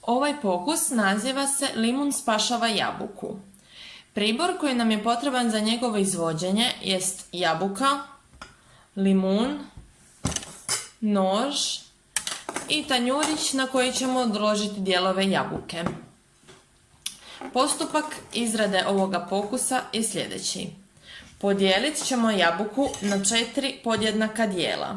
Ovaj pokus naziva se limun spašava jabuku. Pribor koji nam je potreban za njegovo izvođenje jest jabuka, limun, nož i tanjurić na koji ćemo odložiti dijelove jabuke. Postupak izrade ovoga pokusa je sljedeći. Podijelit ćemo jabuku na 4 podjednaka dijela.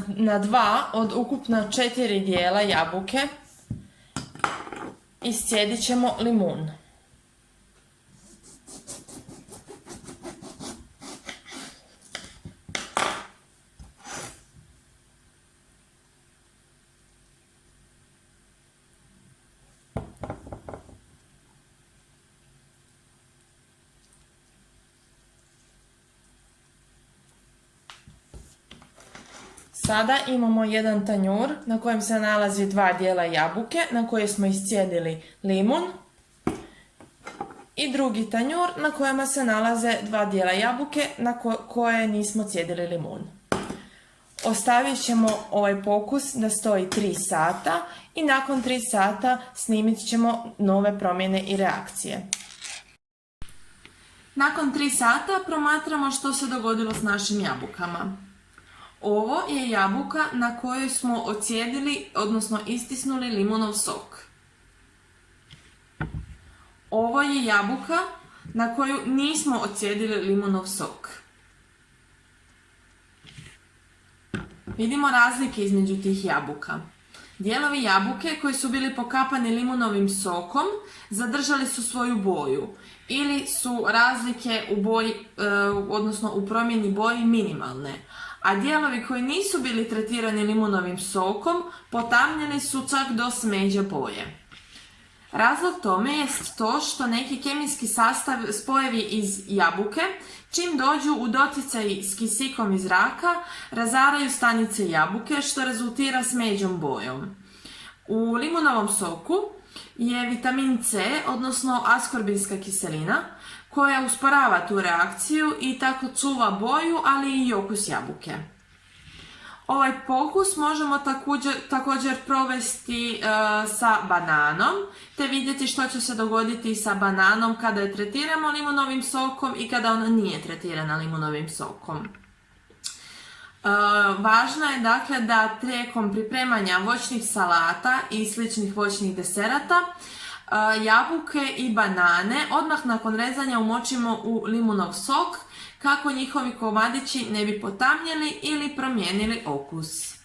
Na 2 od ukupno 4 dijela jabuke iscijedit ćemo limun. Sada imamo jedan tanjur na kojem se nalazi 2 dijela jabuke na koje smo iscijedili limun i drugi tanjur na kojima se nalaze 2 dijela jabuke na koje nismo cijedili limun. Ostavit ćemo ovaj pokus da stoji 3 sata i nakon 3 sata snimit ćemo nove promjene i reakcije. Nakon 3 sata promatramo što se dogodilo s našim jabukama. Ovo je jabuka na kojoj smo ocijedili, odnosno istisnuli limunov sok. Ovo je jabuka na koju nismo ocijedili limunov sok. Vidimo razlike između tih jabuka. Dijelovi jabuke koji su bili pokapani limunovim sokom zadržali su svoju boju ili su razlike u boji, odnosno u promjeni boji minimalne. A dijelovi koji nisu bili tretirani limunovim sokom potamnjeni su čak do smeđe boje. Razlog tome jest to što neki kemijski spojevi iz jabuke, čim dođu u doticaj s kisikom iz zraka, razaraju stanice jabuke što rezultira smeđom bojom. U limunovom soku je vitamin C, odnosno askorbinska kiselina, koja usporava tu reakciju i tako čuva boju, ali i okus jabuke. Ovaj pokus možemo također provesti sa bananom, te vidjeti što će se dogoditi sa bananom kada je tretiramo limunovim sokom i kada ona nije tretirana limunovim sokom. Važno je dakle da tijekom pripremanja voćnih salata i sličnih voćnih deserata jabuke i banane odmah nakon rezanja umočimo u limunov sok kako njihovi komadići ne bi potamnjeli ili promijenili okus.